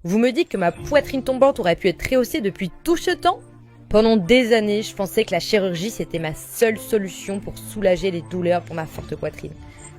Vous me dites que ma poitrine tombante aurait pu être rehaussée depuis tout ce temps? Pendant des années, je pensais que la chirurgie c'était ma seule solution pour soulager les douleurs pour ma forte poitrine.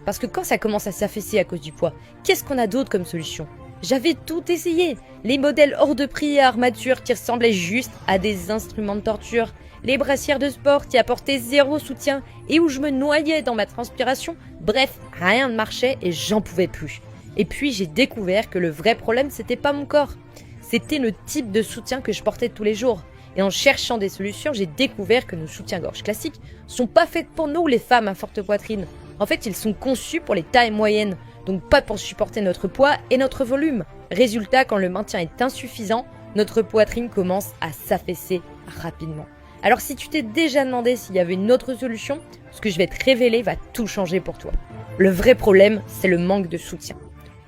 Parce que quand ça commence à s'affaisser à cause du poids, qu'est-ce qu'on a d'autre comme solution? J'avais tout essayé. Les modèles hors de prix à armature qui ressemblaient juste à des instruments de torture, les brassières de sport qui apportaient zéro soutien et où je me noyais dans ma transpiration. Bref, rien ne marchait et j'en pouvais plus. Et puis j'ai découvert que le vrai problème c'était pas mon corps, c'était le type de soutien que je portais tous les jours. Et en cherchant des solutions, j'ai découvert que nos soutiens-gorge classiques sont pas faits pour nous les femmes à forte poitrine. En fait, ils sont conçus pour les tailles moyennes, donc pas pour supporter notre poids et notre volume. Résultat, quand le maintien est insuffisant, notre poitrine commence à s'affaisser rapidement. Alors si tu t'es déjà demandé s'il y avait une autre solution, ce que je vais te révéler va tout changer pour toi. Le vrai problème, c'est le manque de soutien.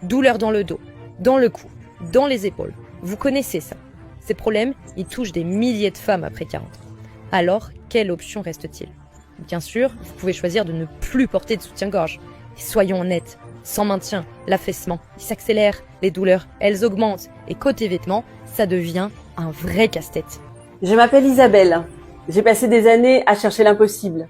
Douleur dans le dos, dans le cou, dans les épaules. Vous connaissez ça. Ces problèmes, ils touchent des milliers de femmes après 40 ans. Alors, quelle option reste-t-il? Bien sûr, vous pouvez choisir de ne plus porter de soutien-gorge. Et soyons honnêtes, sans maintien, l'affaissement, il s'accélère, les douleurs, elles augmentent. Et côté vêtements, ça devient un vrai casse-tête. Je m'appelle Isabelle. J'ai passé des années à chercher l'impossible.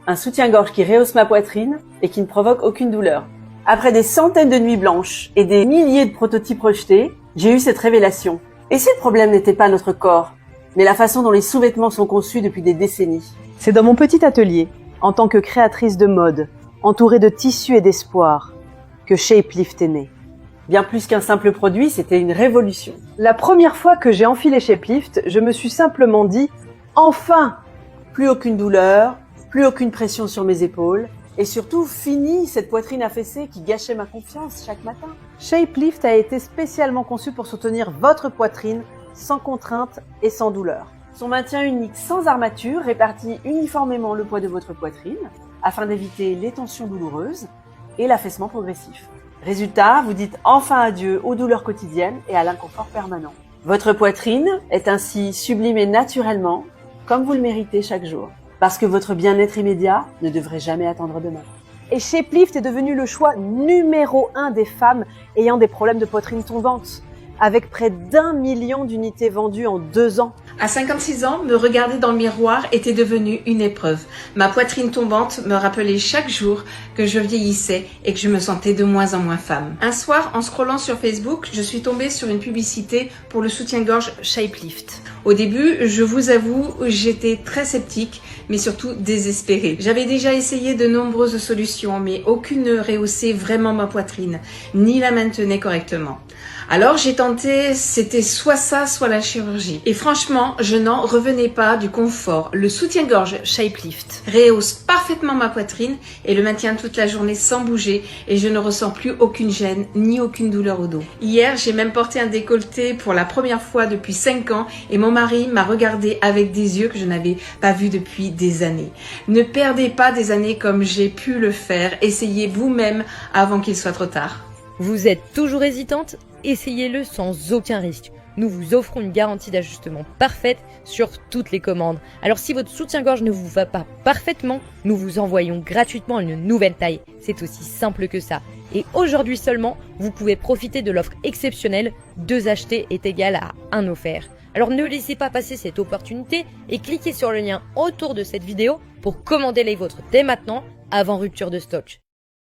Un soutien-gorge qui rehausse ma poitrine et qui ne provoque aucune douleur. Après des centaines de nuits blanches et des milliers de prototypes rejetés, j'ai eu cette révélation. Et si le problème n'était pas notre corps, mais la façon dont les sous-vêtements sont conçus depuis des décennies? C'est dans mon petit atelier, en tant que créatrice de mode, entourée de tissus et d'espoir, que Shapelift est né. Bien plus qu'un simple produit, c'était une révolution. La première fois que j'ai enfilé Shapelift, je me suis simplement dit « Enfin !» Plus aucune douleur, plus aucune pression sur mes épaules, et surtout, fini cette poitrine affaissée qui gâchait ma confiance chaque matin. Shapelift a été spécialement conçu pour soutenir votre poitrine sans contrainte et sans douleur. Son maintien unique sans armature répartit uniformément le poids de votre poitrine afin d'éviter les tensions douloureuses et l'affaissement progressif. Résultat, vous dites enfin adieu aux douleurs quotidiennes et à l'inconfort permanent. Votre poitrine est ainsi sublimée naturellement, comme vous le méritez chaque jour. Parce que votre bien-être immédiat ne devrait jamais attendre demain. Et Shapelift est devenu le choix numéro 1 des femmes ayant des problèmes de poitrine tombante, avec près d'1 million d'unités vendues en 2 ans. À 56 ans, me regarder dans le miroir était devenu une épreuve. Ma poitrine tombante me rappelait chaque jour que je vieillissais et que je me sentais de moins en moins femme. Un soir, en scrollant sur Facebook, je suis tombée sur une publicité pour le soutien-gorge Shapelift. Au début, je vous avoue, j'étais très sceptique, mais surtout désespérée. J'avais déjà essayé de nombreuses solutions, mais aucune ne rehaussait vraiment ma poitrine, ni la maintenait correctement. Alors j'ai tenté, c'était soit ça, soit la chirurgie. Et franchement, je n'en revenais pas du confort. Le soutien-gorge Shapelift rehausse parfaitement ma poitrine et le maintient toute la journée sans bouger et je ne ressens plus aucune gêne ni aucune douleur au dos. Hier, j'ai même porté un décolleté pour la première fois depuis 5 ans et mon mari m'a regardé avec des yeux que je n'avais pas vus depuis des années. Ne perdez pas des années comme j'ai pu le faire. Essayez vous-même avant qu'il soit trop tard. Vous êtes toujours hésitante? Essayez-le sans aucun risque. Nous vous offrons une garantie d'ajustement parfaite sur toutes les commandes. Alors si votre soutien-gorge ne vous va pas parfaitement, nous vous envoyons gratuitement une nouvelle taille. C'est aussi simple que ça. Et aujourd'hui seulement, vous pouvez profiter de l'offre exceptionnelle 2 achetés est égal à 1 offert. Alors ne laissez pas passer cette opportunité et cliquez sur le lien autour de cette vidéo pour commander les vôtres dès maintenant avant rupture de stock.